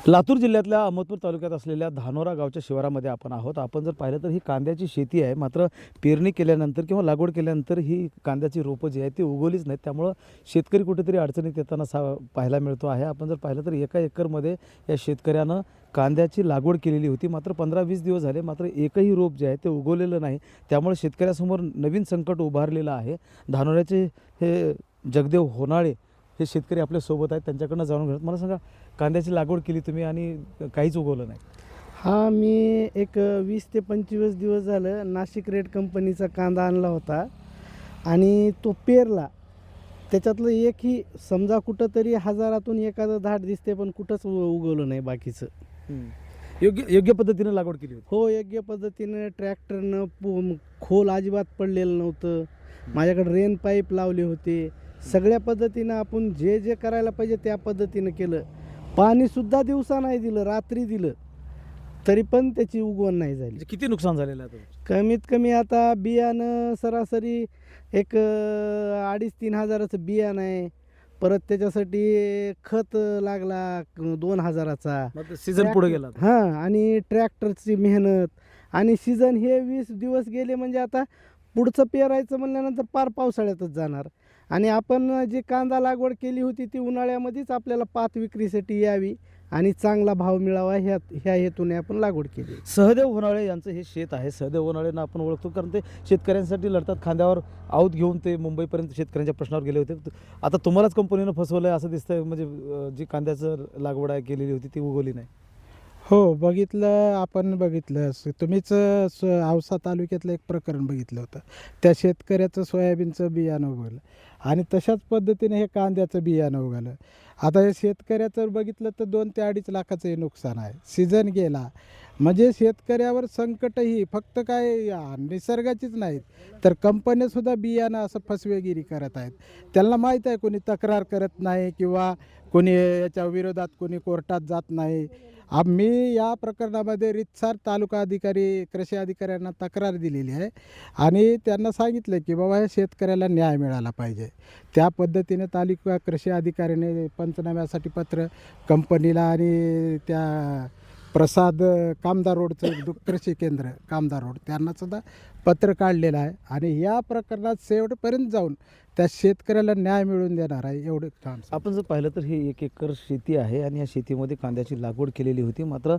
लातूर जिल्ह्यातल्या अहमदपूर तालुक्यात असलेल्या धानोरा गावच्या शिवारामध्ये आपण आहोत. आपण जर पाहिलं तर ही कांद्याची शेती आहे. मात्र पेरणी केल्यानंतर किंवा लागवड केल्यानंतर ही कांद्याची रोपं जी आहेत ती उगवलीच नाहीत. त्यामुळं शेतकरी कुठेतरी अडचणीत येताना पाहायला मिळतो आहे. आपण जर पाहिलं तर एका एकरमध्ये या शेतकऱ्यानं कांद्याची लागवड केलेली होती. मात्र 15-20 दिवस झाले, मात्र एकही रोप जे आहे ते उगवलेलं नाही. त्यामुळे शेतकऱ्यासमोर नवीन संकट उभारलेलं आहे. धानोऱ्याचे हे जगदेव होनाळे हे शेतकरी आपल्यासोबत आहेत. त्यांच्याकडनं जाणून घेणार. मला सांगा, कांद्याची लागवड केली तुम्ही आणि काहीच उगवलं नाही. हा, मी एक 20 ते 25 दिवस झालं नाशिक रेड कंपनीचा कांदा आणला होता आणि तो पेरला. त्याच्यातलं एकही समजा कुठंतरी हजारातून एखादं धाड दिसते, पण कुठंच उगवलं नाही बाकीचं. योग्य पद्धतीने लागवड केली होती. हो, योग्य पद्धतीनं ट्रॅक्टरनं खोल अजिबात पडलेलं नव्हतं. माझ्याकडे रेन पाईप लावले होते. सगळ्या पद्धतीनं आपण जे जे करायला पाहिजे त्या पद्धतीनं केलं. पाणीसुद्धा दिवसा नाही दिलं, रात्री दिलं, तरी पण त्याची उगवण नाही झाली. म्हणजे किती नुकसान झालेलं आहे तुमचं? कमीत कमी आता बियाणं सरासरी एक 2,500-3 हजाराचं बियाणं आहे. परत त्याच्यासाठी खत लागला 2,000चा. मग सीझन पुढे गेला. हां, आणि ट्रॅक्टरची मेहनत आणि सीझन हे 20 दिवस गेले म्हणजे आता पुढचं पेरायचं म्हणल्यानंतर पार पावसाळ्यातच जाणार. आणि आपण जी कांदा लागवड केली होती ती उन्हाळ्यामध्येच आपल्याला पात विक्रीसाठी यावी आणि चांगला भाव मिळावा ह्या हेतूने आपण लागवड केली. सहदेव होनाळे यांचं हे शेत आहे. सहदेव होनाळेंना आपण ओळखतो, कारण ते शेतकऱ्यांसाठी लढतात. खांद्यावर आऊत घेऊन ते मुंबईपर्यंत शेतकऱ्यांच्या प्रश्नावर गेले होते. आता तुम्हालाच कंपनीनं फसवलं आहे असं दिसतंय. म्हणजे जी कांद्याचं लागवड केलेली होती ती उगवली नाही. हो, बघितलं, आपण बघितलं. तुम्हीच औसा तालुक्यातलं एक प्रकरण बघितलं होतं. त्या शेतकऱ्याचं सोयाबीनचं बियाणं उगवलं आणि तशाच पद्धतीने हे कांद्याचं बियाणं उगवलं. आता हे शेतकऱ्याचं बघितलं तर 2 ते 2.5 लाखाचं हे नुकसान आहे. सीझन गेला म्हणजे शेतकऱ्यावर संकटही फक्त काय निसर्गाचीच नाहीत, तर कंपन्यासुद्धा बियाणं असं फसवेगिरी करत आहेत. त्यांना माहीत आहे, कोणी तक्रार करत नाही किंवा कोणी याच्या विरोधात कोणी कोर्टात जात नाही. आम्ही या प्रकरणामध्ये रितसर तालुका अधिकारी, कृषी अधिकाऱ्यांना तक्रार दिलेली आहे आणि त्यांना सांगितलं की बाबा या शेतकऱ्याला न्याय मिळाला पाहिजे. त्या पद्धतीने तालुका कृषी अधिकाऱ्याने पंचनाम्यासाठी पत्र कंपनीला आणि त्या प्रसाद कामदार रोडचं कृषी केंद्र कामदार रोड त्यांनासुद्धा पत्र काढलेलं आहे आणि या प्रकरणात शेवटपर्यंत जाऊन त्या शेतकऱ्याला न्याय मिळवून देणार आहे. एवढं काम. आपण जर पाहिलं तर ही 1 एकर शेती आहे आणि या शेतीमध्ये कांद्याची लागवड केलेली होती. मात्र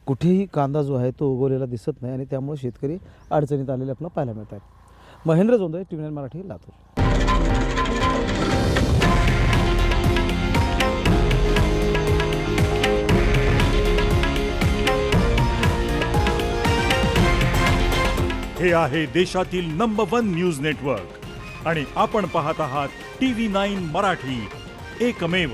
कुठेही कांदा जो आहे तो उगवलेला दिसत नाही आणि त्यामुळे शेतकरी अडचणीत आलेले आपल्याला पाहायला मिळत आहेत. महेंद्र जोंधळे, TV9 मराठी, लातूर. हे आहे देशातील नंबर 1 न्यूज नेटवर्क आणि आपण पाहत आहात TV9 मराठी, एकमेव.